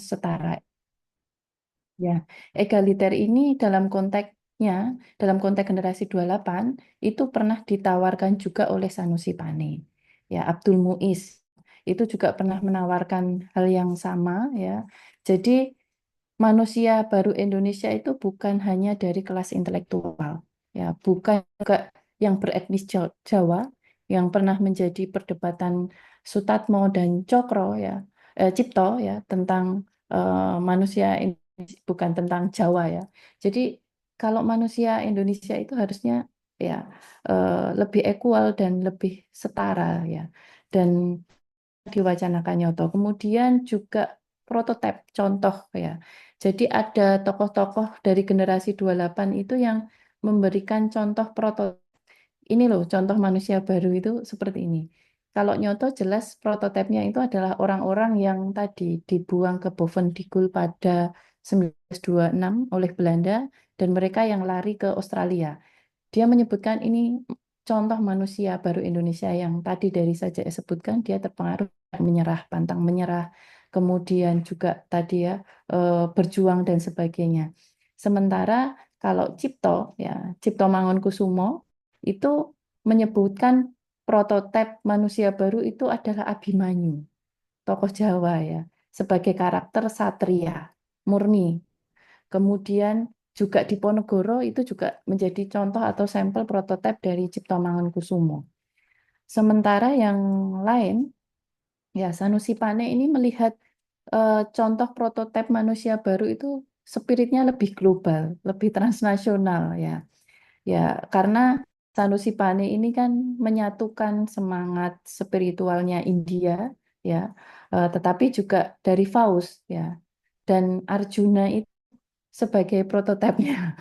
setara. Ya, egaliter ini dalam konteks generasi 28 itu pernah ditawarkan juga oleh Sanusi Pane. Ya, Abdul Muiz itu juga pernah menawarkan hal yang sama ya. Jadi manusia baru Indonesia itu bukan hanya dari kelas intelektual, ya, bukan juga yang beretnis Jawa yang pernah menjadi perdebatan Sutatmo dan Cokro ya, Cipto ya tentang manusia bukan tentang Jawa ya. Jadi kalau manusia Indonesia itu harusnya ya lebih equal dan lebih setara ya. Dan diwacanakan Nyoto. Kemudian juga prototipe contoh ya. Jadi ada tokoh-tokoh dari generasi 28 itu yang memberikan contoh prototipe. Ini loh contoh manusia baru itu seperti ini. Kalau Nyoto jelas prototipenya itu adalah orang-orang yang tadi dibuang ke Bovendigul pada 1926 oleh Belanda dan mereka yang lari ke Australia. Dia menyebutkan ini contoh manusia baru Indonesia yang tadi dari saja saya sebutkan dia terpengaruh menyerah, pantang menyerah, kemudian juga tadi ya berjuang dan sebagainya. Sementara kalau Cipto ya, Cipto Mangunkusumo itu menyebutkan prototipe manusia baru itu adalah Abimanyu, tokoh Jawa ya, sebagai karakter satria murni. Kemudian juga Diponegoro itu juga menjadi contoh atau sampel prototipe dari Cipto Mangunkusumo. Sementara yang lain, ya Sanusi Pane ini melihat contoh prototipe manusia baru itu spiritnya lebih global, lebih transnasional ya. Ya, karena Sanusi Pane ini kan menyatukan semangat spiritualnya India ya, tetapi juga dari Faust ya. Dan Arjuna itu sebagai prototipenya.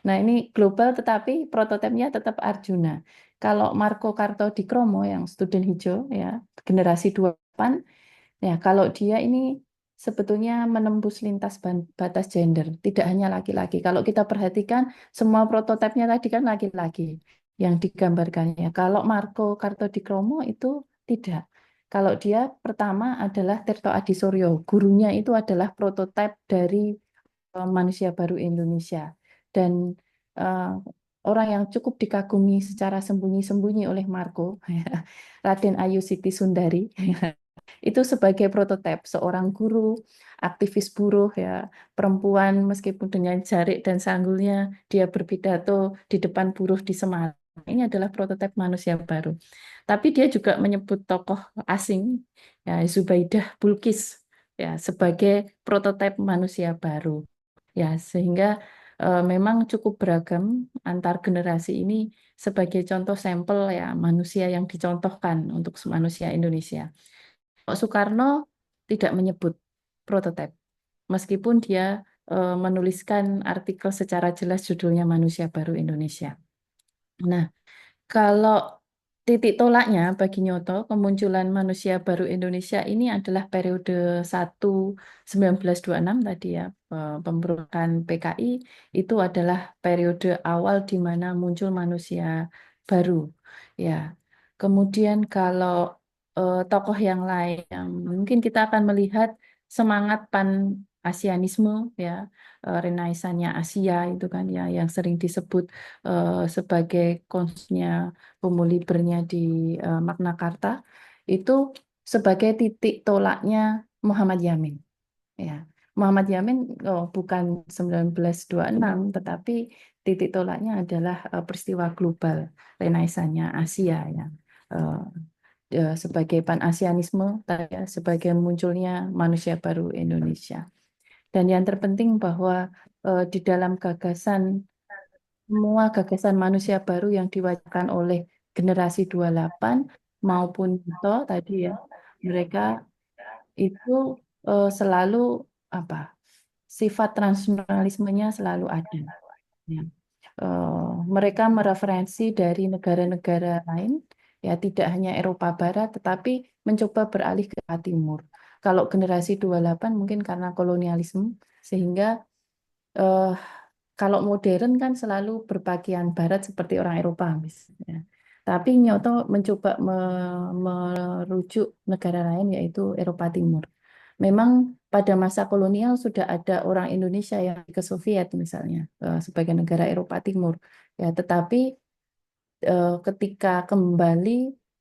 Nah, ini global tetapi prototipenya tetap Arjuna. Kalau Marco Kartodikromo yang student hijau ya, generasi 28 ya, kalau dia ini sebetulnya menembus lintas batas gender, tidak hanya laki-laki. Kalau kita perhatikan semua prototipenya tadi kan laki-laki yang digambarkannya. Kalau Marco Kartodikromo itu tidak. Kalau dia pertama adalah Tirto Adisuryo, gurunya itu adalah prototipe dari manusia baru Indonesia dan eh, orang yang cukup dikagumi secara sembunyi-sembunyi oleh Marco, Raden Ayu Siti Sundari, itu sebagai prototipe seorang guru, aktivis buruh ya, perempuan meskipun dengan jarik dan sanggulnya dia berpidato di depan buruh di Semarang. Ini adalah prototipe manusia baru. Tapi dia juga menyebut tokoh asing ya Zubaidah Bulkis ya sebagai prototipe manusia baru. Ya, sehingga memang cukup beragam antar generasi ini sebagai contoh sampel ya manusia yang dicontohkan untuk manusia Indonesia. Pak Soekarno tidak menyebut prototipe, meskipun dia menuliskan artikel secara jelas judulnya Manusia Baru Indonesia. Nah, kalau titik tolaknya bagi Nyoto, kemunculan manusia baru Indonesia ini adalah periode 1926 tadi ya, pemberontakan PKI itu adalah periode awal di mana muncul manusia baru. Ya, kemudian kalau tokoh yang lain, yang mungkin kita akan melihat semangat pan-Asianisme ya, Renaisanya Asia itu kan ya, yang sering disebut sebagai konsepnya Homo Libernya di Magna Carta itu sebagai titik tolaknya Muhammad Yamin. Ya, Muhammad Yamin bukan 1926, tetapi titik tolaknya adalah peristiwa global Renaisanya Asia ya. Eh, sebagai pan-Asianisme, ya, sebagai munculnya manusia baru Indonesia. Dan yang terpenting bahwa di dalam semua gagasan manusia baru yang diwacanakan oleh generasi 28 maupun Tito tadi ya, mereka itu selalu apa? Sifat transnasionalismenya selalu ada. Ya. Mereka mereferensi dari negara-negara lain, ya tidak hanya Eropa Barat, tetapi mencoba beralih ke Timur. Kalau generasi 28 mungkin karena kolonialisme, sehingga eh, kalau modern kan selalu berpakaian barat seperti orang Eropa misalnya. Tapi Nyoto mencoba merujuk negara lain yaitu Eropa Timur. Memang pada masa kolonial sudah ada orang Indonesia yang ke Soviet misalnya, sebagai negara Eropa Timur. Ya, tetapi ketika kembali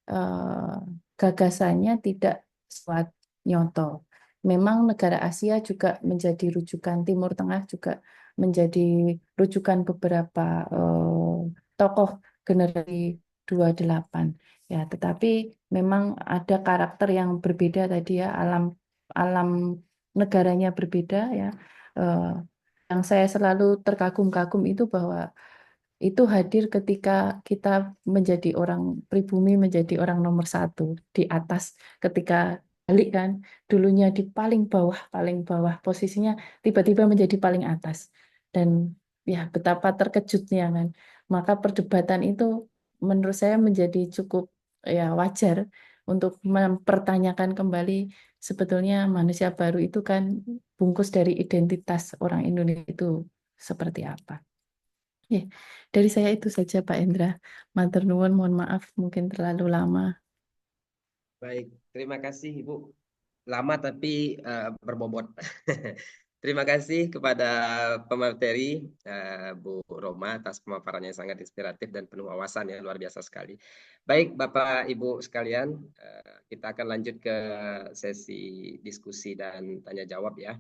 eh, gagasannya tidak sesuai nyoto. Memang negara Asia juga menjadi rujukan, Timur Tengah juga menjadi rujukan beberapa tokoh generasi 28. Ya, tetapi memang ada karakter yang berbeda tadi ya, alam alam negaranya berbeda ya. Eh, yang saya selalu terkagum-kagum itu bahwa itu hadir ketika kita menjadi orang pribumi, menjadi orang nomor satu di atas, ketika balik kan, dulunya di paling bawah posisinya tiba-tiba menjadi paling atas. Dan ya betapa terkejutnya kan. Maka perdebatan itu menurut saya menjadi cukup ya wajar untuk mempertanyakan kembali sebetulnya manusia baru itu kan bungkus dari identitas orang Indonesia itu seperti apa. Ya, dari saya itu saja Pak Endra. Matur nuwun, mohon maaf mungkin terlalu lama. Baik, terima kasih Ibu. Lama tapi berbobot. Terima kasih kepada pemateri Bu Roma atas pemaparannya yang sangat inspiratif dan penuh wawasan ya, luar biasa sekali. Baik, Bapak Ibu sekalian, kita akan lanjut ke sesi diskusi dan tanya jawab ya.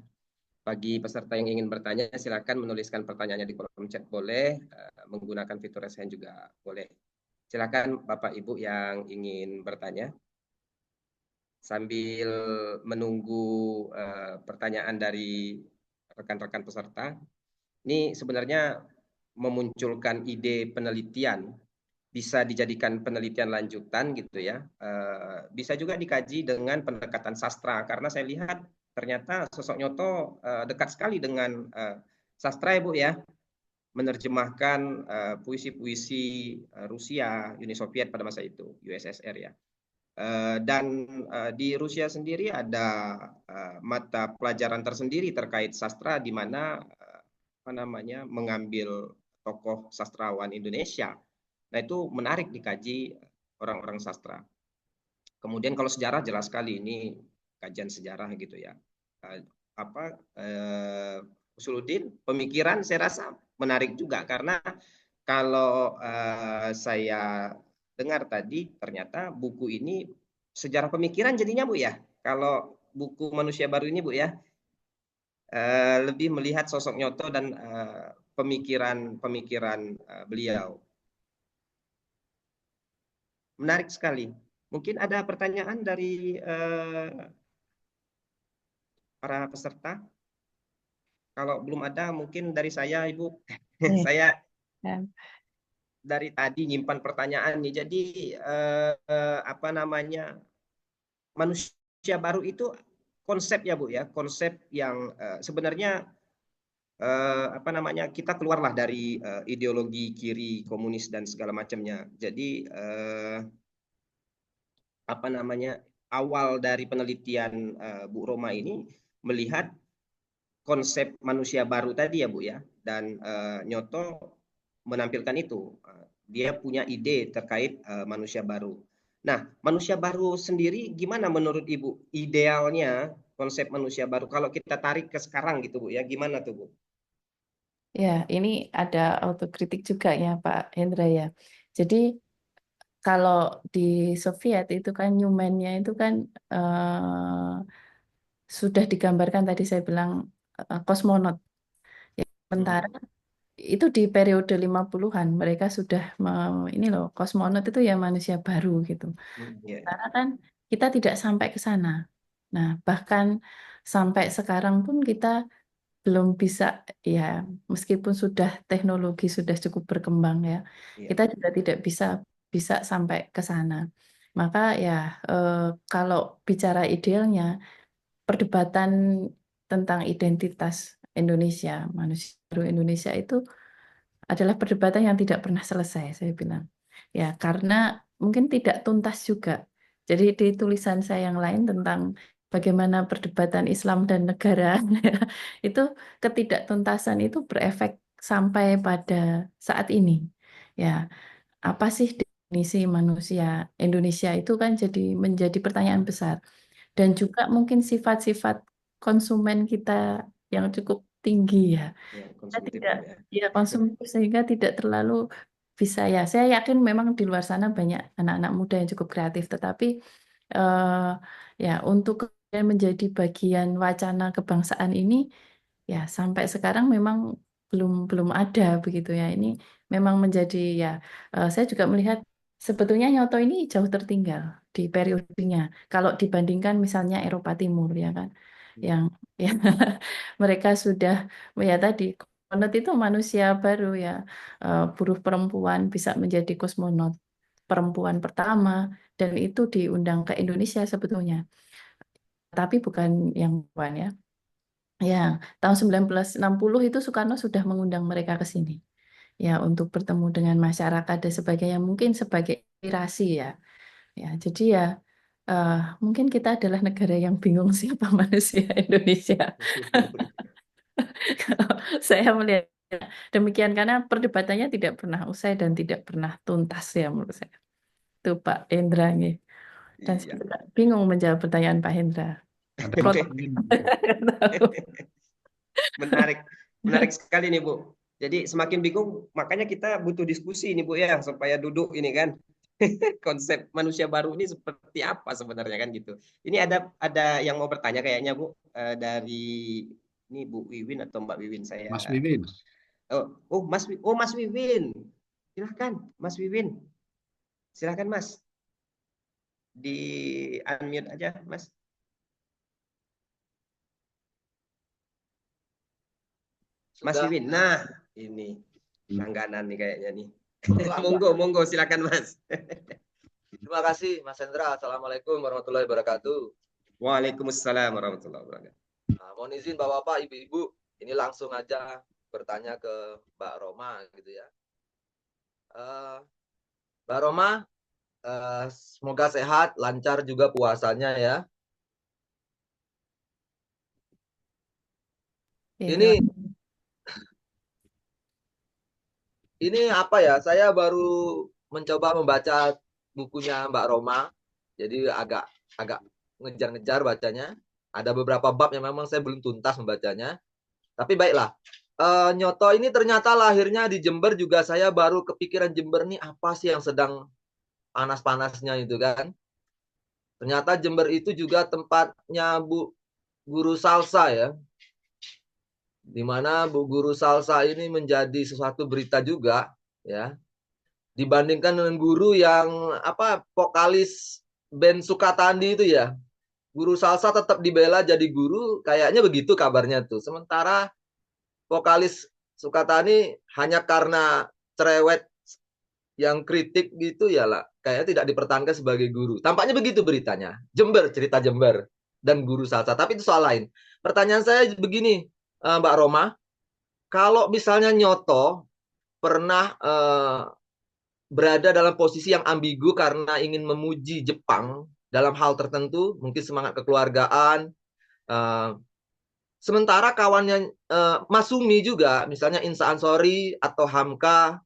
Bagi peserta yang ingin bertanya, silakan menuliskan pertanyaannya di kolom chat boleh, menggunakan fitur raise hand juga boleh. Silakan Bapak Ibu yang ingin bertanya. Sambil menunggu pertanyaan dari rekan-rekan peserta, ini sebenarnya memunculkan ide penelitian, bisa dijadikan penelitian lanjutan gitu ya. Bisa juga dikaji dengan pendekatan sastra, karena saya lihat ternyata sosok Nyoto dekat sekali dengan sastra ya Bu ya, menerjemahkan puisi-puisi Rusia, Uni Soviet pada masa itu, USSR ya. Dan di Rusia sendiri ada mata pelajaran tersendiri terkait sastra di mana apa namanya mengambil tokoh sastrawan Indonesia. Nah, itu menarik dikaji orang-orang sastra. Kemudian kalau sejarah jelas sekali ini kajian sejarah gitu ya. Eh, apa Usuluddin pemikiran saya rasa menarik juga karena kalau saya dengar tadi ternyata buku ini sejarah pemikiran jadinya Bu ya. Kalau buku Manusia Baru ini Bu ya lebih melihat sosok Nyoto dan pemikiran-pemikiran beliau. Menarik sekali. Mungkin ada pertanyaan dari para peserta. Kalau belum ada mungkin dari saya Ibu. Nih, Saya ya. dari tadi nyimpan pertanyaan nih. Jadi apa namanya manusia baru itu konsep ya Bu ya, konsep yang sebenarnya apa namanya kita keluarlah dari ideologi kiri komunis dan segala macamnya. Jadi apa namanya awal dari penelitian Bu Roma ini melihat konsep manusia baru tadi ya Bu ya, dan Nyoto menampilkan itu. Dia punya ide terkait manusia baru. Nah, manusia baru sendiri gimana menurut Ibu idealnya konsep manusia baru kalau kita tarik ke sekarang gitu Bu ya, gimana tuh Bu? Ya, ini ada autokritik juga ya Pak Hendra ya. Jadi kalau di Soviet itu kan Newman-nya itu kan sudah digambarkan tadi saya bilang kosmonot. Ya, sementara Hmm. itu di periode 50-an mereka sudah ini loh kosmonot itu ya manusia baru gitu. Hmm, ya. Karena kan kita tidak sampai ke sana. Nah, bahkan sampai sekarang pun kita belum bisa ya meskipun sudah teknologi sudah cukup berkembang ya, Iya. kita juga tidak bisa bisa sampai ke sana. Maka ya eh, kalau bicara idealnya perdebatan tentang identitas Indonesia, manusia baru Indonesia itu adalah perdebatan yang tidak pernah selesai, saya bilang. Ya, karena mungkin tidak tuntas juga. Jadi di tulisan saya yang lain tentang bagaimana perdebatan Islam dan negara, itu ketidaktuntasan itu berefek sampai pada saat ini. Ya, apa sih definisi manusia Indonesia itu kan jadi menjadi pertanyaan besar. dan juga mungkin sifat-sifat konsumen kita yang cukup tinggi ya. Ya, Kita konsumtif tidak ya. ya konsumtif sehingga tidak terlalu bisa ya. Saya yakin memang di luar sana banyak anak-anak muda yang cukup kreatif, tetapi eh, ya untuk kemudian menjadi bagian wacana kebangsaan ini ya sampai sekarang memang belum belum ada begitu ya. Ini memang menjadi ya saya juga melihat sebetulnya Nyoto ini jauh tertinggal di periodenya kalau dibandingkan misalnya Eropa Timur ya kan. Yang ya mereka sudah ya tadi kosmonot itu manusia baru ya. Buruh perempuan bisa menjadi kosmonot perempuan pertama dan itu diundang ke Indonesia sebetulnya. Tapi bukan yang perempuan ya. Ya, tahun 1960 itu Soekarno sudah mengundang mereka ke sini. Ya, untuk bertemu dengan masyarakat dan sebagainya, mungkin sebagai inspirasi ya. Ya, jadi ya eh, mungkin kita adalah negara yang bingung siapa manusia Indonesia. Kalau saya melihat demikian karena perdebatannya tidak pernah usai dan tidak pernah tuntas ya menurut saya. Itu Pak Hendra nih. Dan saya Iya. juga bingung menjawab pertanyaan Pak Hendra. Ada yang Kotak. ingin Nggak tahu. Menarik, menarik sekali nih Bu. Jadi semakin bingung, makanya kita butuh diskusi nih Bu ya, supaya duduk ini kan. Konsep manusia baru ini seperti apa sebenarnya kan gitu. Ini ada yang mau bertanya kayaknya Bu. Dari ini Bu Wiwin atau Mbak Wiwin Mas saya. Wiwin. Mas Wiwin. Silahkan Mas Wiwin. Silahkan Mas. Di unmute aja Mas. Mas Sudah. Wiwin. Nah, ini langganan nih kayaknya nih. Langganan. Monggo silakan Mas. Terima kasih Mas Hendra. Assalamualaikum warahmatullahi wabarakatuh. Waalaikumsalam warahmatullahi wabarakatuh. Nah, mohon izin Bapak-bapak, Ibu-ibu, ini langsung aja bertanya ke Mbak Roma gitu ya. Mbak Roma, semoga sehat, lancar juga puasanya ya. Ya, Ini apa ya? Saya baru mencoba membaca bukunya Mbak Roma, jadi agak ngejar-ngejar bacanya. Ada beberapa bab yang memang saya belum tuntas membacanya. Tapi baiklah, Nyoto ini ternyata lahirnya di Jember juga. Saya baru kepikiran Jember nih apa sih yang sedang panas-panasnya itu kan. Ternyata Jember itu juga tempatnya Bu Guru Salsa ya. Di mana Bu Guru Salsa ini menjadi sesuatu berita juga ya. Dibandingkan dengan guru yang vokalis band Sukatandi itu ya. Guru Salsa tetap dibela jadi guru, kayaknya begitu kabarnya tuh. Sementara vokalis Sukatani hanya karena cerewet yang kritik gitu ya lah, kayaknya tidak dipertahankan sebagai guru. Tampaknya begitu beritanya. Jember, cerita Jember dan guru salsa. Tapi itu soal lain. Pertanyaan saya begini, Mbak Roma, kalau misalnya Nyoto pernah berada dalam posisi yang ambigu karena ingin memuji Jepang dalam hal tertentu, mungkin semangat kekeluargaan, sementara kawannya Masumi juga, misalnya Insa Ansori atau Hamka,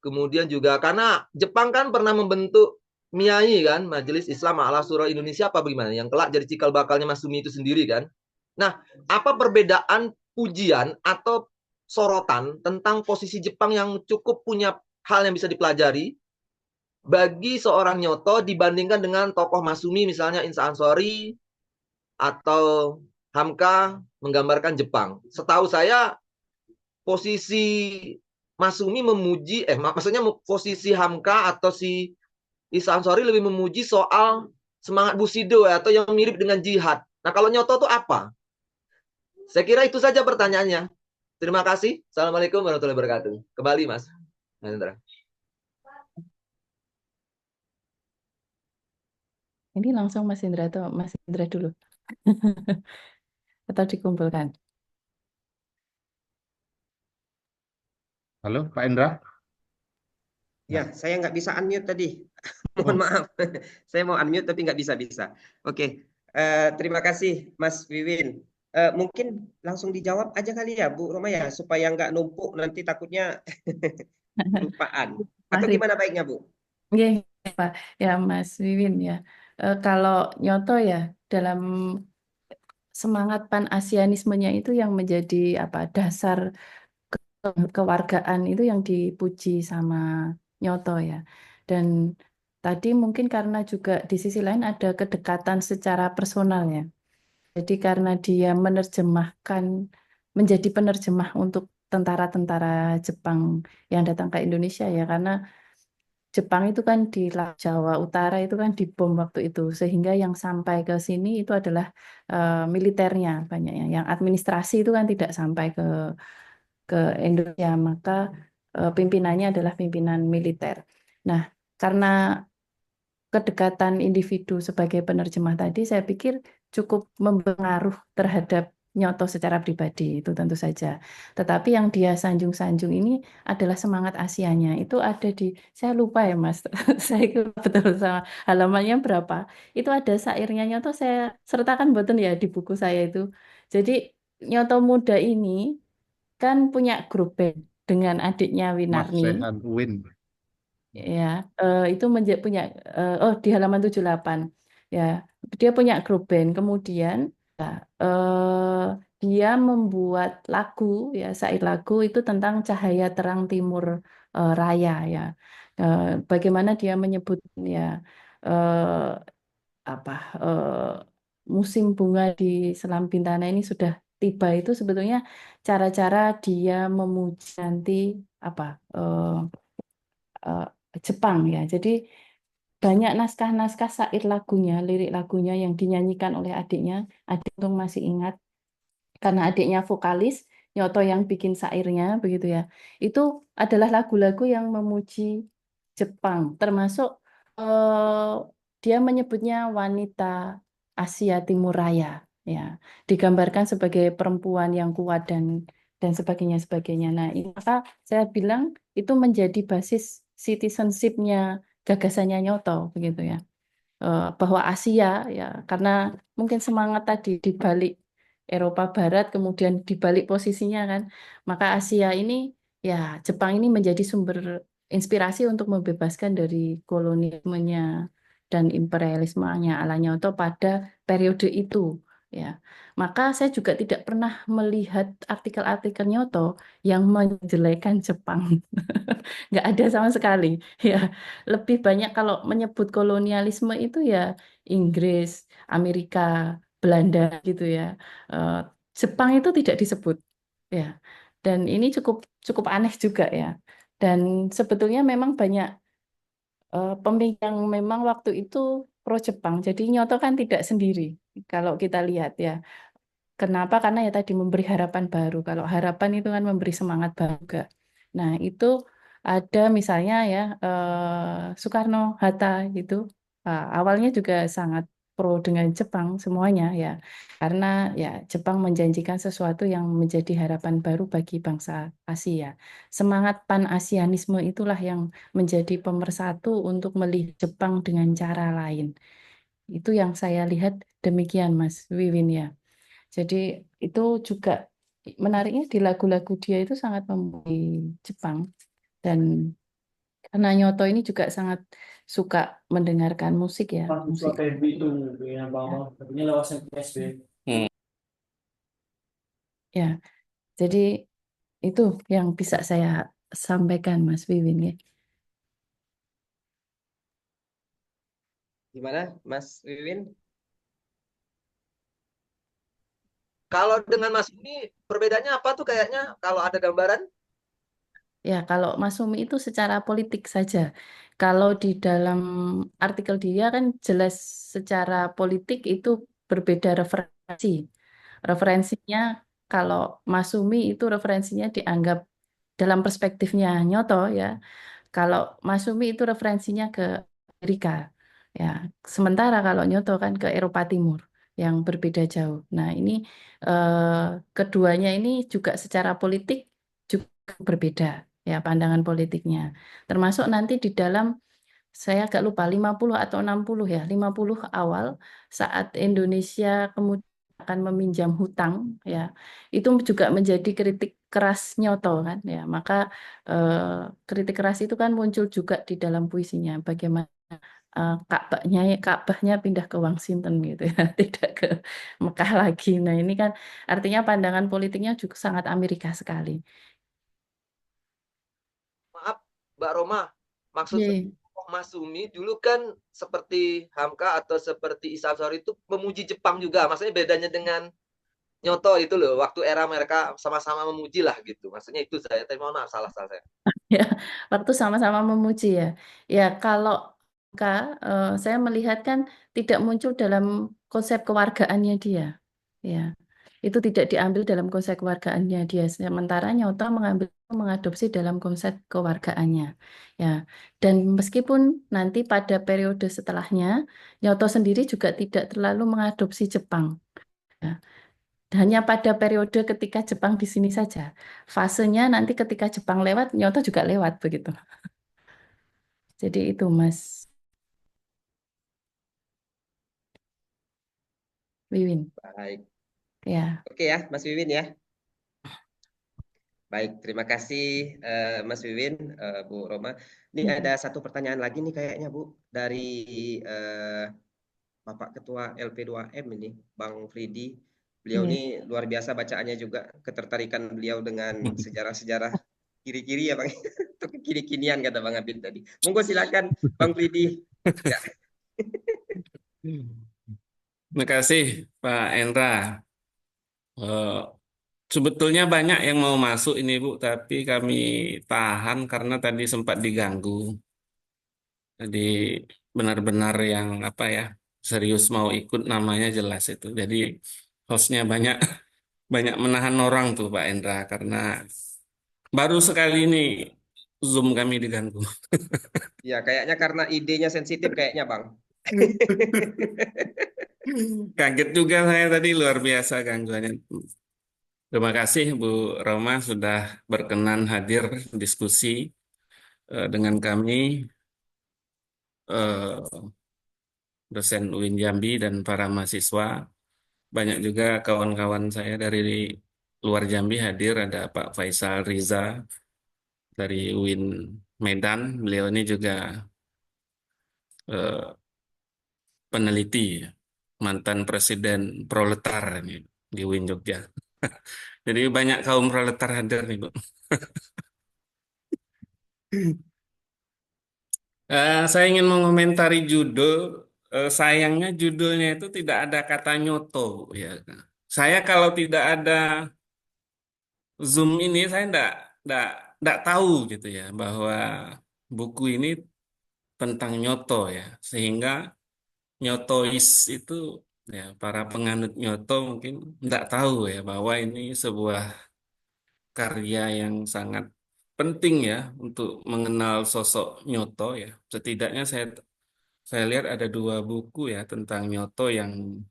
kemudian juga karena Jepang kan pernah membentuk MIAI kan, Majelis Islam Ala Surah Indonesia apa bagaimana, yang kelak jadi cikal bakalnya Masumi itu sendiri kan. Nah, apa perbedaan pujian atau sorotan tentang posisi Jepang yang cukup punya hal yang bisa dipelajari bagi seorang Nyoto dibandingkan dengan tokoh Masumi misalnya Insa Ansori atau Hamka menggambarkan Jepang. Setahu saya posisi Masumi memuji, maksudnya posisi Hamka atau si Isa Ansori lebih memuji soal semangat Bushido atau yang mirip dengan jihad. Nah kalau Nyoto itu apa? Saya kira itu saja pertanyaannya. Terima kasih. Assalamualaikum warahmatullahi wabarakatuh. Kembali Mas Hendra. ini langsung Mas Indra atau Mas Indra dulu atau dikumpulkan. Halo, Pak Indra. Ya, saya nggak bisa unmute tadi. Mohon maaf. Saya mau unmute tapi nggak bisa. Oke, terima kasih Mas Wiwin. Mungkin langsung dijawab aja kali ya Bu Roma ya, supaya nggak numpuk nanti takutnya kelupaan. Atau Mari, gimana baiknya Bu? ya, Pak. Ya Mas Wiwin ya. Kalau Nyoto ya dalam semangat pan-Asianismenya itu yang menjadi dasar kewargaan itu yang dipuji sama Nyoto ya. Dan tadi mungkin karena juga di sisi lain ada kedekatan secara personal ya. Jadi karena dia menjadi penerjemah untuk tentara-tentara Jepang yang datang ke Indonesia ya, karena Jepang itu kan di Laut Jawa Utara itu kan dibom waktu itu, sehingga yang sampai ke sini itu adalah militernya banyaknya, yang administrasi itu kan tidak sampai ke Indonesia, maka pimpinannya adalah pimpinan militer. Nah, karena kedekatan individu sebagai penerjemah tadi, saya pikir cukup mempengaruh terhadap Nyoto secara pribadi, itu tentu saja. Tetapi yang dia sanjung-sanjung ini adalah semangat Asianya. Itu ada di, saya lupa ya Mas, saya lupa betul sama halamannya berapa. Itu ada syairnya Nyoto, saya sertakan boten ya di buku saya itu. Jadi Nyoto muda ini kan punya grup band dengan adiknya Mas Winarni. Rehan Win. Ya, itu punya di halaman 78. Ya, dia punya grup band. Kemudian ya, dia membuat lagu ya, syair lagu itu tentang cahaya terang timur raya ya. Bagaimana dia menyebut ya eh, apa musim bunga di Selam Bintana ini sudah tiba, itu sebetulnya cara-cara dia memuji nanti apa eh, eh, Jepang ya. Jadi banyak naskah-naskah syair lagunya, lirik lagunya yang dinyanyikan oleh adiknya. Adik untung masih ingat karena adiknya vokalis, Nyoto yang bikin syairnya begitu ya. Itu adalah lagu-lagu yang memuji Jepang, termasuk eh, dia menyebutnya wanita Asia Timur Raya, ya, digambarkan sebagai perempuan yang kuat dan sebagainya. Nah, maka saya bilang itu menjadi basis citizenship-nya gagasannya Nyoto begitu ya. Bahwa Asia ya, karena mungkin semangat tadi di balik Eropa Barat kemudian dibalik posisinya kan, maka Asia ini ya, Jepang ini menjadi sumber inspirasi untuk membebaskan dari kolonialismenya dan imperialismenya ala Nyoto pada periode itu ya. Maka saya juga tidak pernah melihat artikel-artikel Nyoto yang menjelekan Jepang. Nggak ada sama sekali ya. Lebih banyak kalau menyebut kolonialisme itu ya Inggris, Amerika, Belanda gitu ya. Eh, Jepang itu tidak disebut ya. Dan ini cukup cukup aneh juga ya. Dan sebetulnya memang banyak pemilih yang memang waktu itu pro Jepang. Jadi Nyoto kan tidak sendiri kalau kita lihat ya. Kenapa? Karena ya tadi memberi harapan baru. Kalau harapan itu kan memberi semangat baru juga. Nah, itu ada misalnya ya Soekarno, Hatta gitu. Awalnya juga sangat pro dengan Jepang semuanya ya. Karena ya Jepang menjanjikan sesuatu yang menjadi harapan baru bagi bangsa Asia. Semangat pan-Asianisme itulah yang menjadi pemersatu untuk melihat Jepang dengan cara lain. Itu yang saya lihat demikian Mas Wiwin ya. Jadi itu juga menariknya di lagu-lagu dia itu sangat memuji Jepang, dan karena Nyoto ini juga sangat suka mendengarkan musik ya, musik. Hmm. Ya, jadi itu yang bisa saya sampaikan Mas Wiwin ya. Gimana, Mas Wiwin? Kalau dengan Mas ini perbedaannya apa tuh kayaknya kalau ada gambaran? Ya, kalau Mas Sumi itu secara politik saja. Kalau di dalam artikel dia kan jelas secara politik itu berbeda referensi. Referensinya kalau Mas Sumi itu referensinya dianggap dalam perspektifnya Nyoto ya. Kalau Masumi itu referensinya ke Amerika, ya. Sementara kalau Nyoto kan ke Eropa Timur yang berbeda jauh. Nah, ini eh, keduanya ini juga secara politik juga berbeda ya pandangan politiknya. Termasuk nanti di dalam, saya agak lupa 50 atau 60 ya, 50 awal saat Indonesia kemudian akan meminjam hutang ya. Itu juga menjadi kritik keras Nyoto kan ya. Maka kritik keras itu kan muncul juga di dalam puisinya. Bagaimana Ka'bahnya pindah ke Washington gitu ya, tidak ke Mekah lagi. Nah, ini kan artinya pandangan politiknya juga sangat Amerika sekali. Maaf, Mbak Roma, maksud saya Ye. Mas Sumi dulu kan seperti Hamka atau seperti Isa Ansari itu memuji Jepang juga. Maksudnya bedanya dengan Nyoto itu loh, waktu era mereka sama-sama memuji lah gitu. Maksudnya itu saya, tapi mohon maaf salah saya. Ya, waktu sama-sama memuji ya. Ya, kalau Kak, saya melihat kan tidak muncul dalam konsep kewargaannya dia. Ya, itu tidak diambil dalam konsep kewargaannya dia. Sementara Nyoto mengadopsi dalam konsep kewargaannya. Ya, dan meskipun nanti pada periode setelahnya, Nyoto sendiri juga tidak terlalu mengadopsi Jepang. Ya. Hanya pada periode ketika Jepang di sini saja. Fasenya nanti ketika Jepang lewat, Nyoto juga lewat begitu. Jadi itu Mas Wiwin. Baik. Ya, Oke ya, Mas Wiwin ya. Baik, terima kasih Mas Wiwin, Bu Roma. Ini ada satu pertanyaan lagi nih kayaknya Bu dari eh, Bapak Ketua LP2M ini, Bang Fridi. Beliau ya. ini luar biasa bacaannya juga, ketertarikan beliau dengan sejarah-sejarah kiri-kiri ya Bang, atau kiri-kinian kata Bang Abid tadi. Monggo silakan Bang Fridi. Ya, Terima kasih Pak Endra. Eh, Sebetulnya banyak yang mau masuk ini Bu, tapi kami tahan karena tadi sempat diganggu. Jadi benar-benar yang apa ya, serius mau ikut namanya jelas itu. Jadi hostnya banyak banyak menahan orang tuh Pak Endra karena baru sekali ini Zoom kami diganggu. ya kayaknya karena idenya sensitif kayaknya Bang. Kaget juga saya tadi luar biasa gangguannya. Terima kasih Bu Roma sudah berkenan hadir diskusi dengan kami, eh, dosen UIN Jambi dan para mahasiswa. Banyak juga kawan-kawan saya dari luar Jambi hadir. Ada Pak Faisal Riza dari UIN Medan. Beliau ini juga eh, peneliti, mantan presiden proletar ini di UIN Jogja. Jadi banyak kaum proletar hadir nih Bu. Saya ingin mengomentari judul. Sayangnya judulnya itu tidak ada kata nyoto, ya. Saya kalau tidak ada Zoom ini, saya tidak tahu gitu ya bahwa buku ini tentang nyoto ya, sehingga nyotois itu ya para penganut nyoto mungkin tidak tahu ya bahwa ini sebuah karya yang sangat penting ya untuk mengenal sosok nyoto ya. Setidaknya saya lihat ada dua buku ya tentang Nyoto yang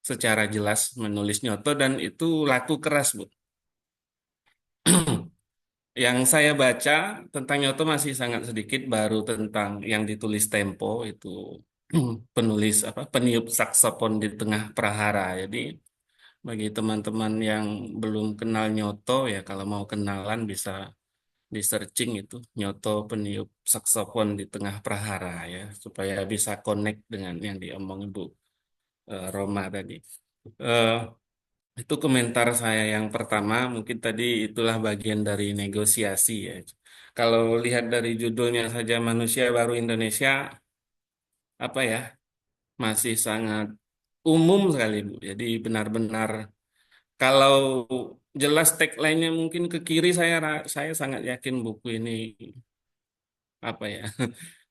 secara jelas menulis Nyoto dan itu laku keras, Bu. Yang saya baca tentang Nyoto masih sangat sedikit, baru tentang yang ditulis Tempo itu penulis apa peniup saksofon di tengah prahara. Jadi bagi teman-teman yang belum kenal Nyoto ya kalau mau kenalan bisa di searching itu Nyoto peniup saksofon di tengah prahara ya supaya bisa connect dengan yang diomongin Bu Roma tadi. Eh, itu komentar saya yang pertama, mungkin tadi itulah bagian dari negosiasi ya. Kalau lihat dari judulnya saja Manusia Baru Indonesia, apa ya, masih sangat umum sekali Bu. Jadi benar-benar kalau jelas tagline-nya mungkin ke kiri saya sangat yakin buku ini apa ya.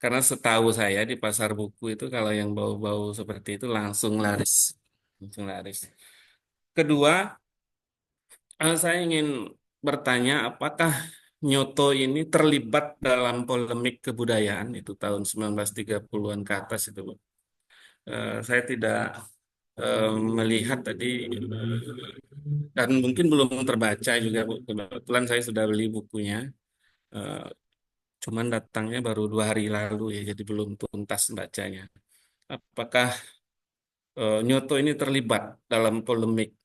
Karena setahu saya di pasar buku itu kalau yang bau-bau seperti itu langsung laris. Langsung laris. Kedua, saya ingin bertanya, apakah Nyoto ini terlibat dalam polemik kebudayaan itu tahun 1930-an ke atas itu, Bu. Saya tidak melihat tadi dan mungkin belum terbaca juga, Bu. Kebetulan saya sudah beli bukunya, eh, cuman datangnya baru 2 hari lalu ya, jadi belum tuntas bacanya. Apakah Nyoto ini terlibat dalam polemik?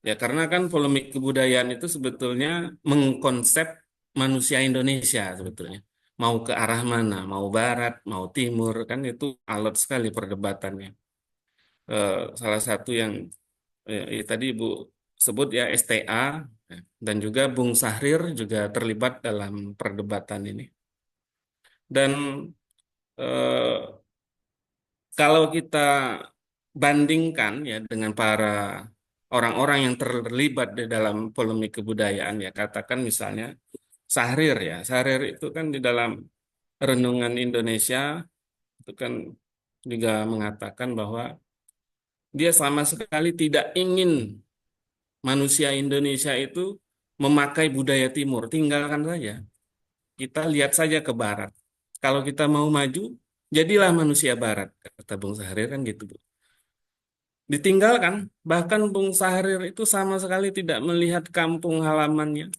Ya, karena kan polemik kebudayaan itu sebetulnya mengkonsep manusia Indonesia sebetulnya. mau ke arah mana, mau barat, mau timur, kan itu alot sekali perdebatannya. Salah satu yang tadi Ibu sebut ya STA, dan juga Bung Sahrir juga terlibat dalam perdebatan ini. Dan eh, kalau kita bandingkan ya dengan para orang-orang yang terlibat di dalam polemik kebudayaan, ya katakan misalnya Sahrir, ya Sahrir itu kan di dalam Renungan Indonesia itu kan juga mengatakan bahwa dia sama sekali tidak ingin manusia Indonesia itu memakai budaya timur, tinggalkan saja. Kita lihat saja ke barat. Kalau kita mau maju, jadilah manusia barat, kata Bung Sahrir kan gitu, Bu. Ditinggalkan, bahkan Bung Sahrir itu sama sekali tidak melihat kampung halamannya,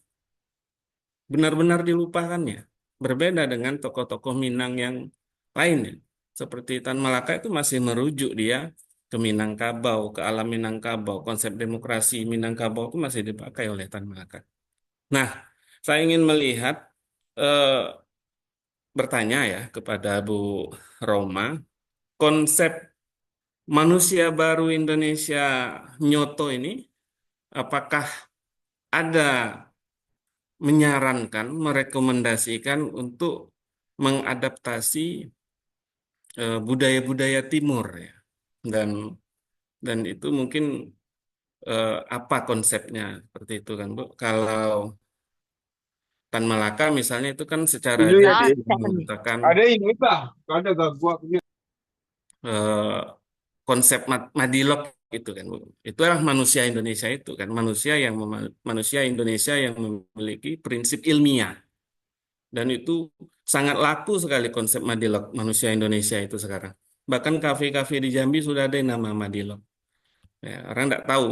benar-benar dilupakannya. Berbeda dengan tokoh-tokoh Minang yang lainnya. Seperti Tan Malaka itu masih merujuk dia ke Minangkabau, ke alam Minangkabau. Konsep demokrasi Minangkabau itu masih dipakai oleh Tan Malaka. Nah, saya ingin melihat, eh, bertanya ya kepada Bu Roma, konsep manusia baru Indonesia Nyoto ini, apakah ada menyarankan, merekomendasikan untuk mengadaptasi budaya-budaya Timur ya, dan itu mungkin apa konsepnya seperti itu kan Bu? Kalau Tan Malaka misalnya itu kan secara Dulu ya, jelas Dek. mengatakan Ada ini tak? Ada gangguan punya. eh, konsep Madilog itu kan Bu. Itulah manusia Indonesia itu kan manusia Indonesia yang memiliki prinsip ilmiah. Dan itu sangat laku sekali konsep Madilog manusia Indonesia itu sekarang. Bahkan kafe-kafe di Jambi sudah ada yang nama Madilog. Ya, orang tidak tahu.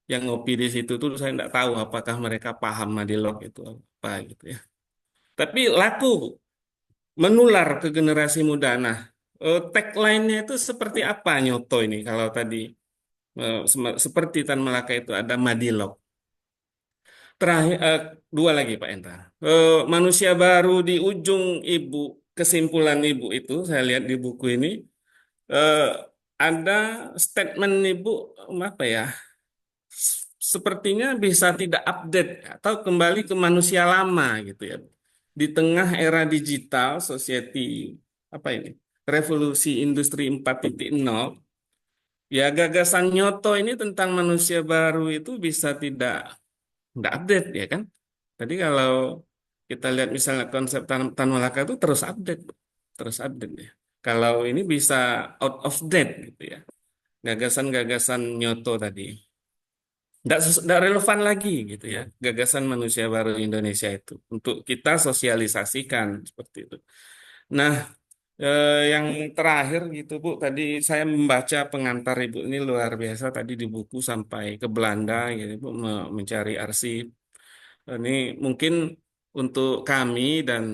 Yang ngopi di situ tuh saya tidak tahu apakah mereka paham Madilog itu apa gitu ya. Tapi laku, menular ke generasi muda. Nah, tagline-nya itu seperti apa Nyoto ini? Kalau tadi seperti Tan Malaka itu ada Madilog. Terakhir, dua lagi Pak Enta. Manusia baru di ujung ibu, kesimpulan ibu itu saya lihat di buku ini eh, ada statement ibu apa ya? Sepertinya bisa tidak update atau kembali ke manusia lama gitu ya. Di tengah era digital, society apa ini? Revolusi Industri 4.0, ya gagasan Nyoto ini tentang manusia baru itu bisa tidak update ya kan? Tadi kalau kita lihat misalnya konsep Tan Malaka itu terus update ya. Kalau ini bisa out of date gitu ya. Gagasan-gagasan Nyoto tadi tidak relevan lagi gitu ya. Gagasan manusia baru Indonesia itu untuk kita sosialisasikan seperti itu. Nah, yang terakhir gitu Bu, tadi saya membaca pengantar Ibu ini luar biasa tadi di buku sampai ke Belanda gitu Bu, mencari arsip. Ini mungkin untuk kami dan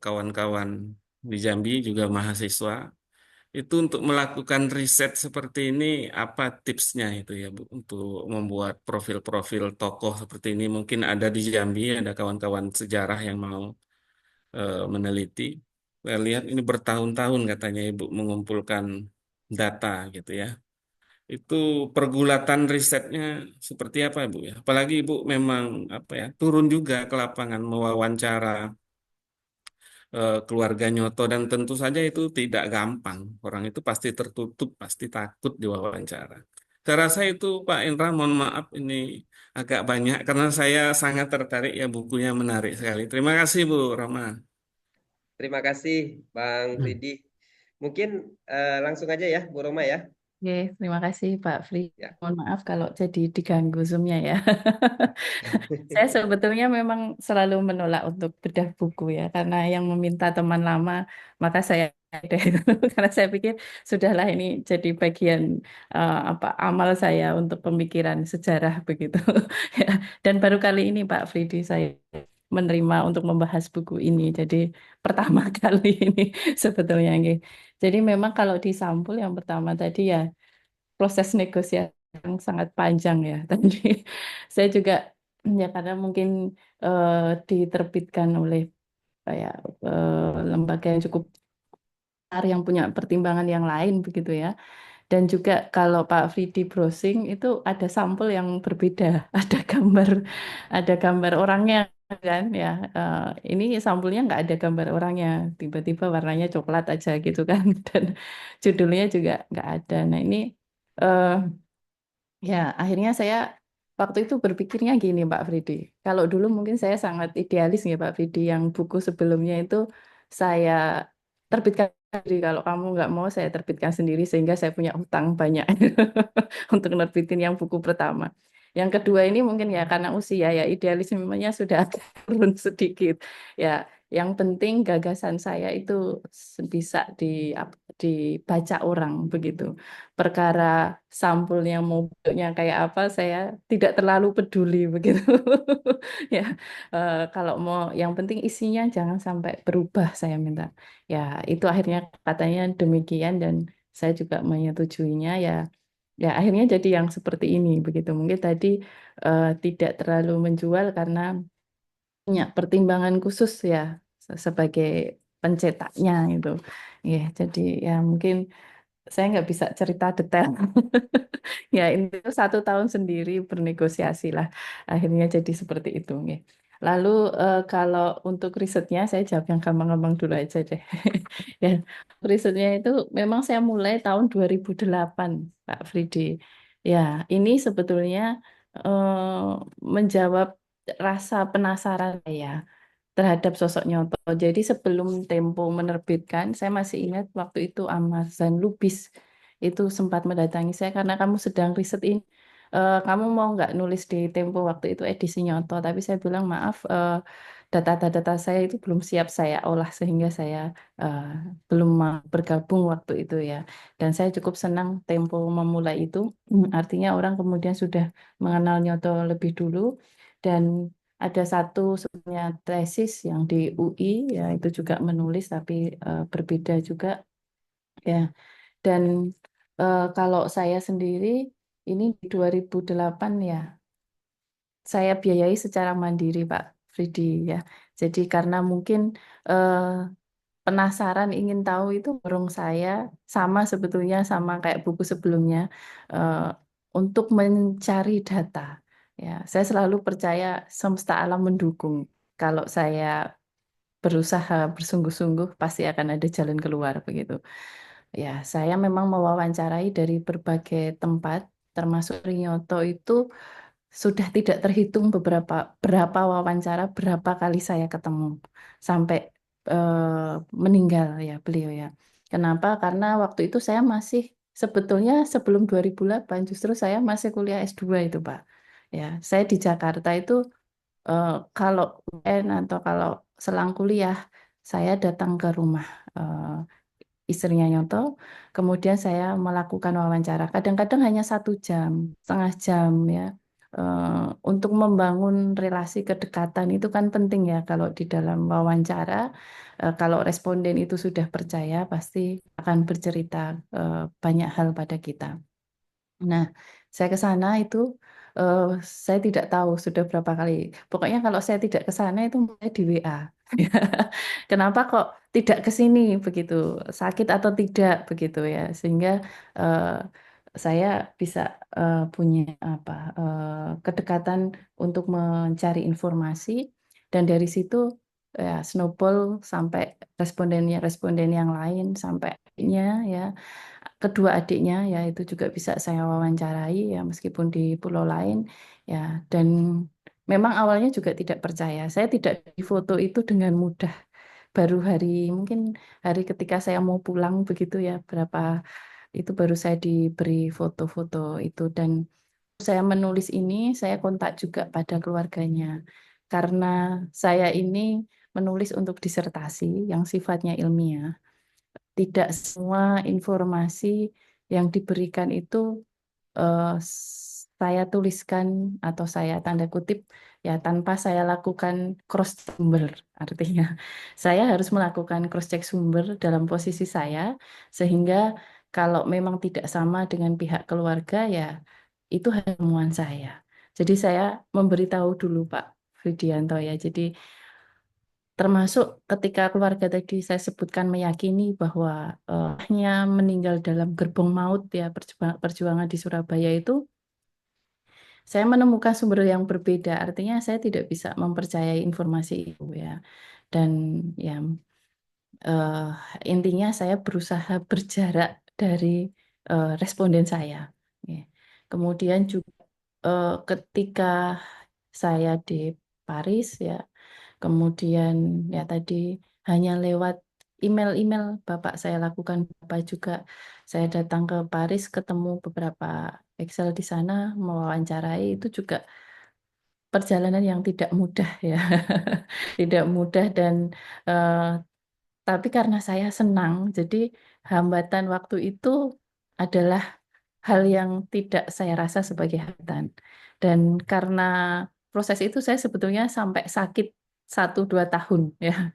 kawan-kawan di Jambi juga mahasiswa itu untuk melakukan riset seperti ini apa tipsnya itu ya Bu untuk membuat profil-profil tokoh seperti ini mungkin ada di Jambi ada kawan-kawan sejarah yang mau meneliti. Saya lihat ini bertahun-tahun katanya Ibu mengumpulkan data gitu ya. Itu pergulatan risetnya seperti apa Ibu ya? Apalagi Ibu memang apa ya, turun juga ke lapangan mewawancara keluarga Nyoto dan tentu saja itu tidak gampang. Orang itu pasti tertutup, pasti takut diwawancara. Saya rasa itu Pak Indra, mohon maaf ini agak banyak karena saya sangat tertarik ya bukunya menarik sekali. Terima kasih Bu Rama. Terima kasih Bang Fridi. Mungkin langsung aja ya Bu Roma ya. Oke, terima kasih Pak Fri. Ya. Mohon maaf kalau jadi diganggu Zoom-nya ya. Saya sebetulnya memang selalu menolak untuk bedah buku ya, karena yang meminta teman lama, maka saya ada itu. Karena saya pikir sudahlah ini jadi bagian apa amal saya untuk pemikiran sejarah begitu. Ya. Dan baru kali ini Pak Fridi saya menerima untuk membahas buku ini. Jadi pertama kali ini sebetulnya. Nggih. Jadi memang kalau di sampul yang pertama tadi ya proses negosiasi yang sangat panjang ya. Tadi saya juga ya karena mungkin diterbitkan oleh kayak lembaga yang cukup besar yang punya pertimbangan yang lain begitu ya. Dan juga kalau Pak Fridi browsing itu ada sampel yang berbeda, ada gambar orangnya kan ya. Eh, ini sampulnya nggak ada gambar orangnya, tiba-tiba warnanya coklat aja gitu kan, dan judulnya juga nggak ada. Nah ini eh, ya, akhirnya saya waktu itu berpikirnya gini, Pak Fridi. Kalau dulu mungkin saya sangat idealis ya, Pak Fridi. Yang buku sebelumnya itu saya terbitkan sendiri. Kalau kamu nggak mau, saya terbitkan sendiri sehingga saya punya hutang banyak untuk nerbitin yang buku pertama. Yang kedua ini mungkin ya karena usia ya idealismenya sudah agak turun sedikit. Ya, yang penting gagasan saya itu bisa dibaca orang begitu. Perkara sampulnya mau bentuknya kayak apa saya tidak terlalu peduli begitu. Ya, kalau mau yang penting isinya jangan sampai berubah saya minta. Ya, itu akhirnya katanya demikian dan saya juga menyetujuinya ya. Ya, akhirnya jadi yang seperti ini begitu. Mungkin tadi tidak terlalu menjual karena punya pertimbangan khusus ya sebagai pencetaknya itu. Ya, jadi ya mungkin saya nggak bisa cerita detail. Ya, itu 1 tahun sendiri bernegosiasi lah. Akhirnya jadi seperti itu. Nggih. Lalu kalau untuk risetnya, saya jawab yang gampang-gampang dulu aja deh. Ya, risetnya itu memang saya mulai tahun 2008, Pak Fridi. Ya, ini sebetulnya menjawab rasa penasaran saya terhadap sosok Nyoto. Jadi sebelum Tempo menerbitkan, saya masih ingat waktu itu Amazon Lubis itu sempat mendatangi saya karena kamu sedang riset ini. Kamu mau nggak nulis di Tempo waktu itu edisi Nyoto? Tapi saya bilang maaf, data-data saya itu belum siap saya olah sehingga saya eh, belum mau bergabung waktu itu ya. Dan saya cukup senang Tempo memulai itu. Artinya orang kemudian sudah mengenal Nyoto lebih dulu dan ada satu sebenarnya tesis yang di UI ya itu juga menulis tapi berbeda juga ya. Dan kalau saya sendiri ini di 2008 ya saya biayai secara mandiri Pak Fridi ya. Jadi karena mungkin eh, penasaran ingin tahu itu dorong saya sama sebetulnya sama kayak buku sebelumnya eh, untuk mencari data. Ya, saya selalu percaya semesta alam mendukung. Kalau saya berusaha bersungguh-sungguh pasti akan ada jalan keluar begitu. Ya, saya memang mewawancarai dari berbagai tempat, termasuk Rinyoto itu sudah tidak terhitung berapa wawancara, berapa kali saya ketemu sampai meninggal ya beliau ya. Kenapa? Karena waktu itu saya masih sebetulnya sebelum 2008 justru saya masih kuliah S2 itu, Pak. Ya, saya di Jakarta itu kalau UN atau kalau selang kuliah saya datang ke rumah eh, istrinya Nyoto, kemudian saya melakukan wawancara. Kadang-kadang hanya 1 jam, setengah jam ya. Untuk membangun relasi kedekatan itu kan penting ya kalau di dalam wawancara. Kalau responden itu sudah percaya, pasti akan bercerita banyak hal pada kita. Nah, saya ke sana itu eh, saya tidak tahu sudah berapa kali. Pokoknya kalau saya tidak ke sana itu mulai di WA. Kenapa kok tidak ke sini begitu? Sakit atau tidak begitu ya? Sehingga eh, saya bisa punya apa kedekatan untuk mencari informasi dan dari situ ya snowball sampai responden yang lain sampai akhirnya ya kedua adiknya ya itu juga bisa saya wawancarai ya meskipun di pulau lain ya dan memang awalnya juga tidak percaya saya tidak difoto itu dengan mudah baru mungkin hari ketika saya mau pulang begitu ya berapa itu baru saya diberi foto-foto itu dan saya menulis ini saya kontak juga pada keluarganya karena saya ini menulis untuk disertasi yang sifatnya ilmiah tidak semua informasi yang diberikan itu saya tuliskan atau saya tanda kutip ya tanpa saya lakukan cross check sumber. Artinya saya harus melakukan cross check sumber dalam posisi saya sehingga kalau memang tidak sama dengan pihak keluarga ya itu temuan saya. Jadi saya memberitahu dulu Pak Widianto ya. Jadi termasuk ketika keluarga tadi saya sebutkan meyakini bahwa hanya meninggal dalam gerbong maut ya perjuangan di Surabaya itu, saya menemukan sumber yang berbeda. Artinya saya tidak bisa mempercayai informasi itu ya. Dan ya eh, intinya saya berusaha berjarak dari responden saya. Ya. Kemudian juga ketika saya di Paris ya, kemudian ya tadi hanya lewat email-email Bapak saya lakukan Bapak juga. Saya datang ke Paris, ketemu beberapa Excel di sana, mewawancarai itu juga perjalanan yang tidak mudah ya. Tidak mudah dan eh, tapi karena saya senang, jadi hambatan waktu itu adalah hal yang tidak saya rasa sebagai hambatan. Dan karena proses itu saya sebetulnya sampai sakit 1-2 tahun ya.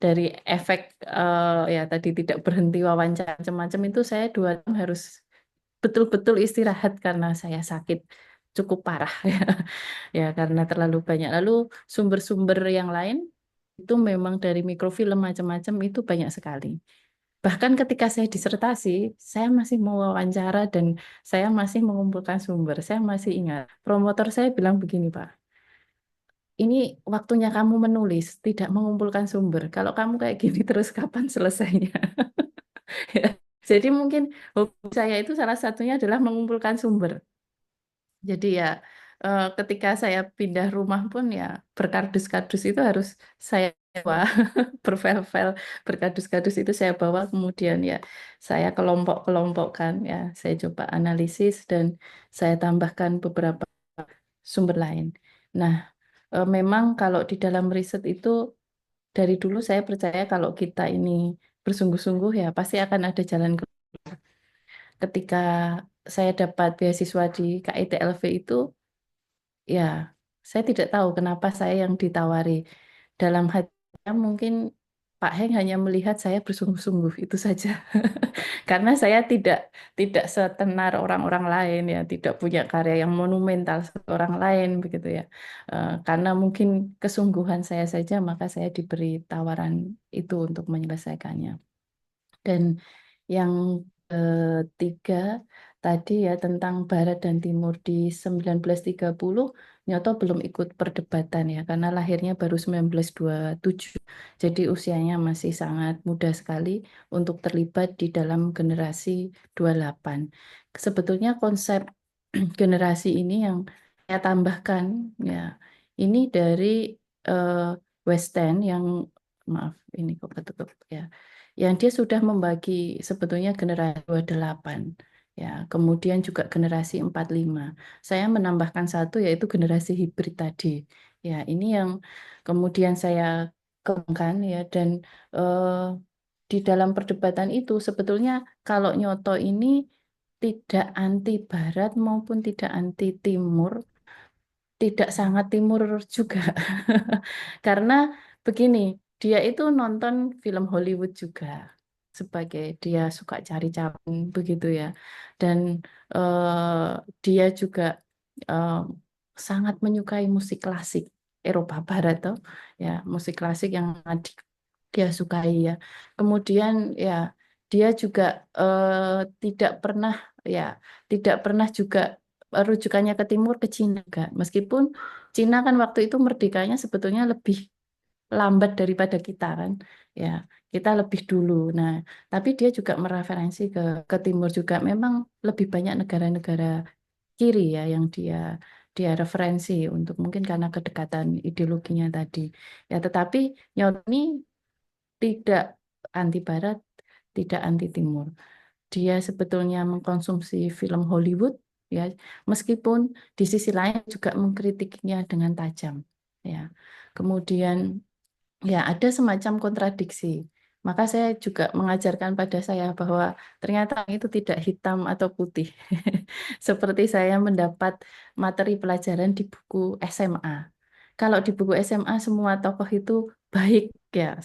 Dari efek ya tadi tidak berhenti wawancara macam-macam itu saya 2 tahun harus betul-betul istirahat karena saya sakit cukup parah ya. Ya karena terlalu banyak. Lalu sumber-sumber yang lain itu memang dari mikrofilm macam-macam itu banyak sekali. Bahkan ketika saya disertasi, saya masih mewawancara dan saya masih mengumpulkan sumber. Saya masih ingat, promotor saya bilang begini, Pak, ini waktunya kamu menulis, tidak mengumpulkan sumber. Kalau kamu kayak gini terus kapan selesainya? Ya. Jadi mungkin hobi saya itu salah satunya adalah mengumpulkan sumber. Jadi ya ketika saya pindah rumah pun ya berkardus-kardus itu harus saya bawa berfel-fel berkardus-kardus itu saya bawa kemudian ya saya kelompok-kelompokkan ya saya coba analisis dan saya tambahkan beberapa sumber lain. Nah, memang kalau di dalam riset itu dari dulu saya percaya kalau kita ini bersungguh-sungguh ya pasti akan ada jalan ketika saya dapat beasiswa di KITLV itu. Ya, saya tidak tahu kenapa saya yang ditawari. Dalam hati saya mungkin Pak Heng hanya melihat saya bersungguh-sungguh itu saja. Karena saya tidak setenar orang-orang lain ya, tidak punya karya yang monumental seperti orang lain begitu ya. Karena mungkin kesungguhan saya saja maka saya diberi tawaran itu untuk menyelesaikannya. Dan yang ketiga tadi ya tentang Barat dan Timur di 1930, Nyoto belum ikut perdebatan ya karena lahirnya baru 1927. Jadi usianya masih sangat muda sekali untuk terlibat di dalam generasi 28. Sebetulnya konsep generasi ini yang saya tambahkan ya. Ini dari eh, West End yang maaf ini kok ketutup ya yang dia sudah membagi sebetulnya generasi 28 ya, kemudian juga generasi 45. Saya menambahkan satu yaitu generasi hibrid tadi. Ya, ini yang kemudian saya kembangkan ya dan eh, di dalam perdebatan itu sebetulnya kalau Nyoto ini tidak anti Barat maupun tidak anti Timur, tidak sangat timur juga. Karena begini, dia itu nonton film Hollywood juga sebagai dia suka cari cabang begitu ya. Dan dia juga eh, sangat menyukai musik klasik Eropa Barat toh. Ya, musik klasik yang dia sukai ya. Kemudian ya dia juga tidak pernah ya tidak pernah juga rujukannya ke timur ke Cina juga. Meskipun Cina kan waktu itu merdekanya sebetulnya lebih lambat daripada kita kan. Ya, kita lebih dulu. Nah, tapi dia juga mereferensi ke timur juga. Memang lebih banyak negara-negara kiri ya yang dia referensi untuk mungkin karena kedekatan ideologinya tadi. Ya, tetapi Nyoni tidak anti barat, tidak anti timur. Dia sebetulnya mengkonsumsi film Hollywood ya, meskipun di sisi lain juga mengkritiknya dengan tajam ya. Kemudian ya ada semacam kontradiksi. Maka saya juga mengajarkan pada saya bahwa ternyata itu tidak hitam atau putih. Seperti saya mendapat materi pelajaran di buku SMA. Kalau di buku SMA semua tokoh itu baik ya.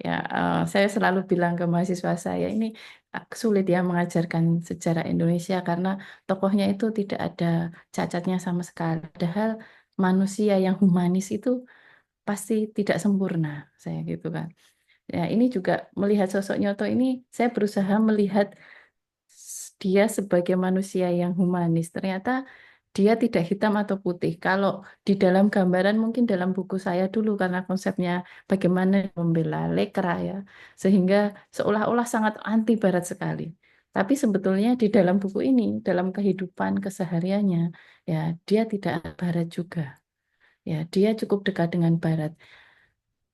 Ya, saya selalu bilang ke mahasiswa saya ini sulit ya mengajarkan sejarah Indonesia karena tokohnya itu tidak ada cacatnya sama sekali. Padahal manusia yang humanis itu pasti tidak sempurna, saya gitu kan. Ya, ini juga melihat sosok Nyoto ini, saya berusaha melihat dia sebagai manusia yang humanis. Ternyata dia tidak hitam atau putih. Kalau di dalam gambaran mungkin dalam buku saya dulu karena konsepnya bagaimana membela lekra ya, sehingga seolah-olah sangat anti barat sekali. Tapi sebetulnya di dalam buku ini, dalam kehidupan kesehariannya, ya dia tidak barat juga. Ya, dia cukup dekat dengan barat.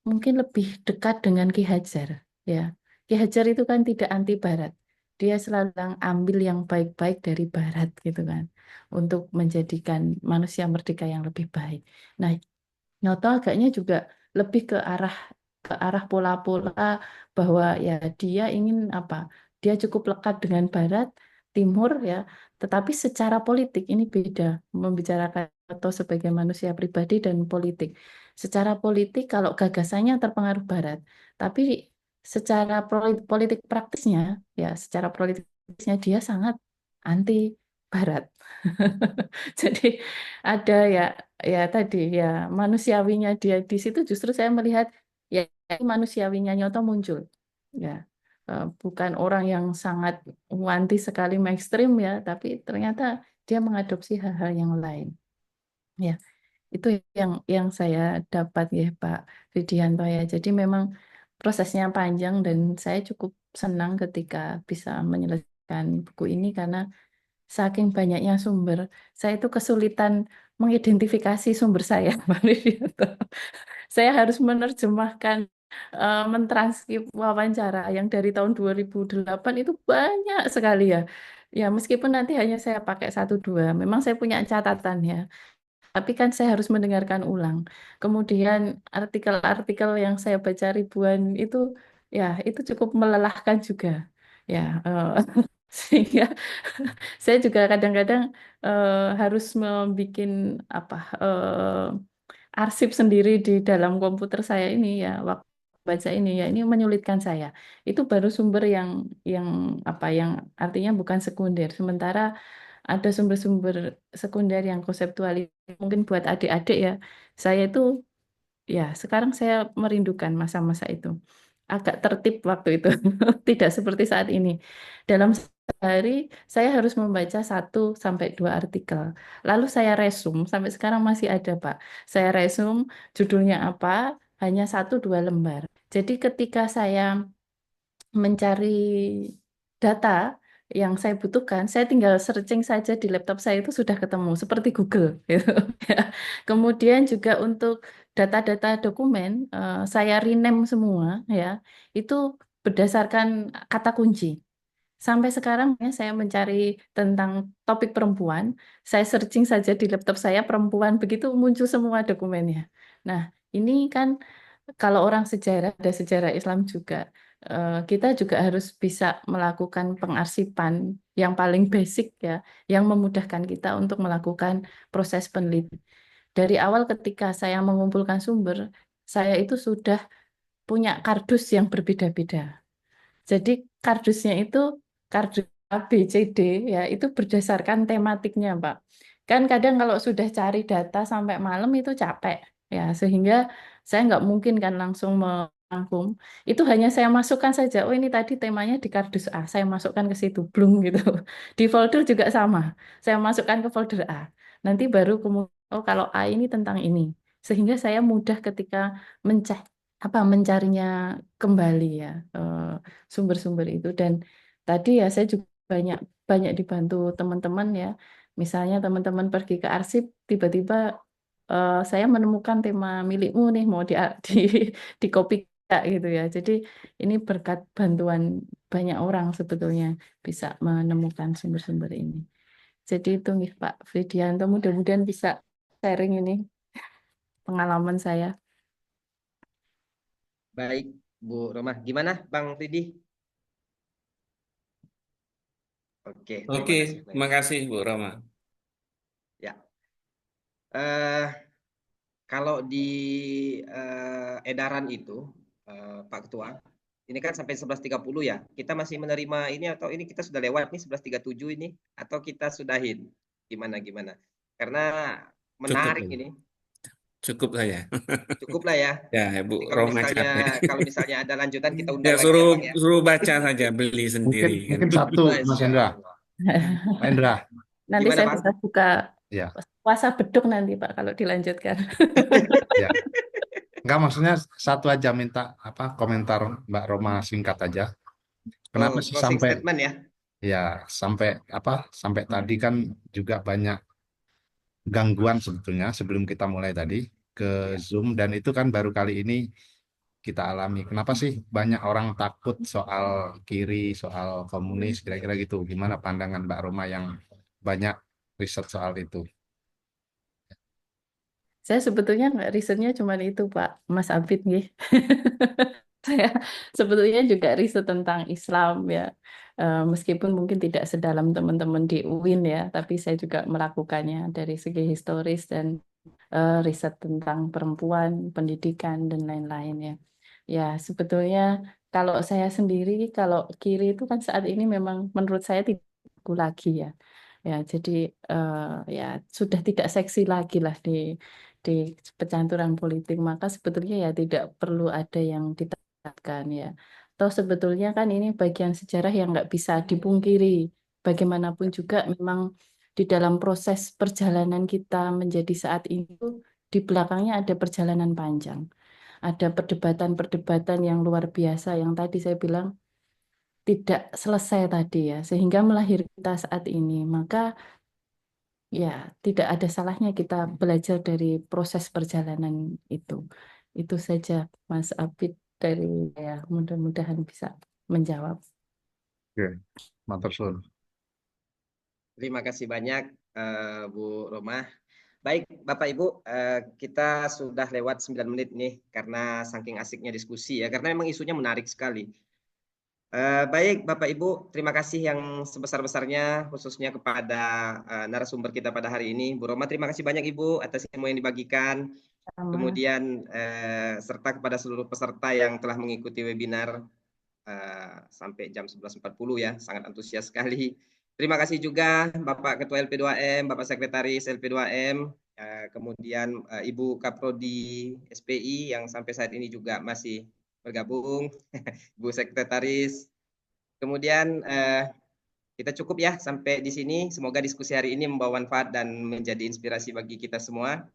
Mungkin lebih dekat dengan Ki Hajar. Ya, Ki Hajar itu kan tidak anti Barat. Dia selalu ambil yang baik-baik dari Barat gitu kan, untuk menjadikan manusia merdeka yang lebih baik. Nah, Nyoto agaknya juga lebih ke arah pola-pola bahwa ya dia ingin apa? Dia cukup lekat dengan Barat, Timur ya, tetapi secara politik ini beda membicarakan Nyoto sebagai manusia pribadi dan politik. Secara politik kalau gagasannya terpengaruh Barat, tapi secara politik praktisnya ya, secara politik praktisnya dia sangat anti Barat. Jadi ada ya, ya tadi ya manusiawinya dia di situ justru saya melihat ya manusiawinya Nyoto muncul ya. Bukan orang yang sangat wanti sekali mainstream ya, tapi ternyata dia mengadopsi hal-hal yang lain ya. Itu yang saya dapat ya Pak Widianto ya. Jadi memang prosesnya panjang dan saya cukup senang ketika bisa menyelesaikan buku ini karena saking banyaknya sumber, saya itu kesulitan mengidentifikasi sumber saya, Pak Widianto. Saya harus menerjemahkan, mentranskrip wawancara yang dari tahun 2008 itu banyak sekali ya. Ya, meskipun nanti hanya saya pakai satu dua, memang saya punya catatan ya. Tapi kan saya harus mendengarkan ulang. Kemudian artikel-artikel yang saya baca ribuan itu, ya itu cukup melelahkan juga. Ya, sehingga saya juga kadang-kadang harus membuat apa arsip sendiri di dalam komputer saya ini ya waktu baca ini ya ini menyulitkan saya. Itu baru sumber yang apa yang artinya bukan sekunder. Sementara ada sumber-sumber sekunder yang konseptualis mungkin buat adik-adik ya. Saya itu ya sekarang saya merindukan masa-masa itu. Agak tertib waktu itu, tidak seperti saat ini. Dalam sehari saya harus membaca 1 sampai 2 artikel. Lalu saya resum, sampai sekarang masih ada, Pak. Saya resum judulnya apa, hanya 1 2 lembar. Jadi ketika saya mencari data yang saya butuhkan, saya tinggal searching saja di laptop saya itu sudah ketemu, seperti Google. Gitu. Ya. Kemudian juga untuk data-data dokumen, saya rename semua, ya, itu berdasarkan kata kunci. Sampai sekarang ya, saya mencari tentang topik perempuan, saya searching saja di laptop saya perempuan, begitu muncul semua dokumennya. Nah, ini kan kalau orang sejarah, ada sejarah Islam juga, kita juga harus bisa melakukan pengarsipan yang paling basic ya, yang memudahkan kita untuk melakukan proses penelitian. Dari awal ketika saya mengumpulkan sumber, saya itu sudah punya kardus yang berbeda-beda. Jadi kardusnya itu kardus A, B, C, D ya itu berdasarkan tematiknya, Pak. Kan kadang kalau sudah cari data sampai malam itu capek ya sehingga saya nggak mungkin kan langsung merangkum. Itu hanya saya masukkan saja. Oh ini tadi temanya di kardus A, saya masukkan ke situ, blung gitu. Di folder juga sama. Saya masukkan ke folder A. Nanti baru kemudian oh kalau A ini tentang ini. Sehingga saya mudah ketika mencek mencarinya kembali ya. Sumber-sumber itu dan tadi ya saya juga banyak banyak dibantu teman-teman ya misalnya teman-teman pergi ke arsip tiba-tiba saya menemukan tema milikmu nih mau di di copy gitu ya jadi ini berkat bantuan banyak orang sebetulnya bisa menemukan sumber-sumber ini jadi itu nih Pak Fridianto mudah-mudahan bisa sharing ini pengalaman saya. Baik, Bu Roma. Gimana, Bang Ridi? Oke, terima Oke, kasih. terima kasih Bu Rama. Ya, eh, kalau di edaran itu, Pak Ketua, ini kan sampai 11.30 ya. Kita masih menerima ini atau ini kita sudah lewat nih 11.37 ini atau kita sudahin? Gimana gimana? Karena Tutup menarik ini. ini. Cukup saya. Cukup lah ya. Ya, Bu Nanti Roma capek. kalau misalnya ada lanjutan kita Ya, undang lagi ya suruh Bang ya. suruh baca saja, beli Mungkin sendiri kan. mungkin satu Mas Masya Hendra. Allah. Pak Hendra, Nanti Gimana saya Bang? bisa buka ya, puasa beduk nanti Pak kalau dilanjutkan. ya. Enggak, maksudnya satu aja minta apa komentar Mbak Roma singkat aja. Kenapa Oh, sih closing sampai statement ya. ya sampai apa sampai tadi kan juga banyak gangguan sebetulnya sebelum kita mulai tadi ke Ya. Zoom dan itu kan baru kali ini kita alami. Kenapa sih banyak orang takut soal kiri, soal komunis, kira-kira gitu. Gimana pandangan Mbak Roma yang banyak riset soal itu? Saya sebetulnya nggak risetnya cuma itu Pak, Mas Abid nggih. Saya sebetulnya juga riset tentang Islam ya. Meskipun mungkin tidak sedalam teman-teman di UIN ya, tapi saya juga melakukannya dari segi historis dan riset tentang perempuan, pendidikan dan lain-lain ya. Ya, sebetulnya kalau saya sendiri kalau kiri itu kan saat ini memang menurut saya tidak berlaku lagi ya. Ya, jadi ya sudah tidak seksi lagi lah di pecanturan politik. Maka sebetulnya ya tidak perlu ada yang ditekankan ya. Toh sebetulnya kan ini bagian sejarah yang nggak bisa dipungkiri. Bagaimanapun juga memang di dalam proses perjalanan kita menjadi saat ini di belakangnya ada perjalanan panjang. Ada perdebatan-perdebatan yang luar biasa yang tadi saya bilang tidak selesai tadi ya, sehingga melahirkan kita saat ini. Maka ya tidak ada salahnya kita belajar dari proses perjalanan itu. Itu saja Mas Abid dari ya, mudah-mudahan bisa menjawab. Oke, matur suwun. Terima kasih banyak Bu Roma. Baik Bapak Ibu, kita sudah lewat 9 menit nih karena saking asiknya diskusi ya, karena memang isunya menarik sekali. Baik Bapak Ibu, terima kasih yang sebesar-besarnya khususnya kepada narasumber kita pada hari ini. Bu Roma, terima kasih banyak Ibu atas ilmu yang dibagikan. Sama. Kemudian serta kepada seluruh peserta yang telah mengikuti webinar sampai jam 11.40 ya, sangat antusias sekali. Terima kasih juga Bapak Ketua LP2M, Bapak Sekretaris LP2M, kemudian Ibu Kaprodi SPI yang sampai saat ini juga masih bergabung, Ibu Sekretaris. Kemudian kita cukup ya sampai di sini. Semoga diskusi hari ini membawa manfaat dan menjadi inspirasi bagi kita semua.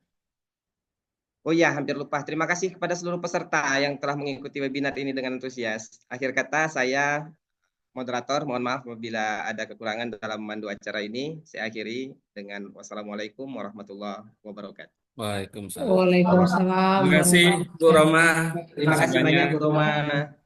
Oh iya, hampir lupa. Terima kasih kepada seluruh peserta yang telah mengikuti webinar ini dengan antusias. Akhir kata, saya moderator, mohon maaf apabila ada kekurangan dalam memandu acara ini. Saya akhiri dengan wassalamualaikum warahmatullahi wabarakatuh. Waalaikumsalam. Waalaikumsalam Terima kasih Bu Roma. warahmatullahi Terima kasih banyak Bu Roma.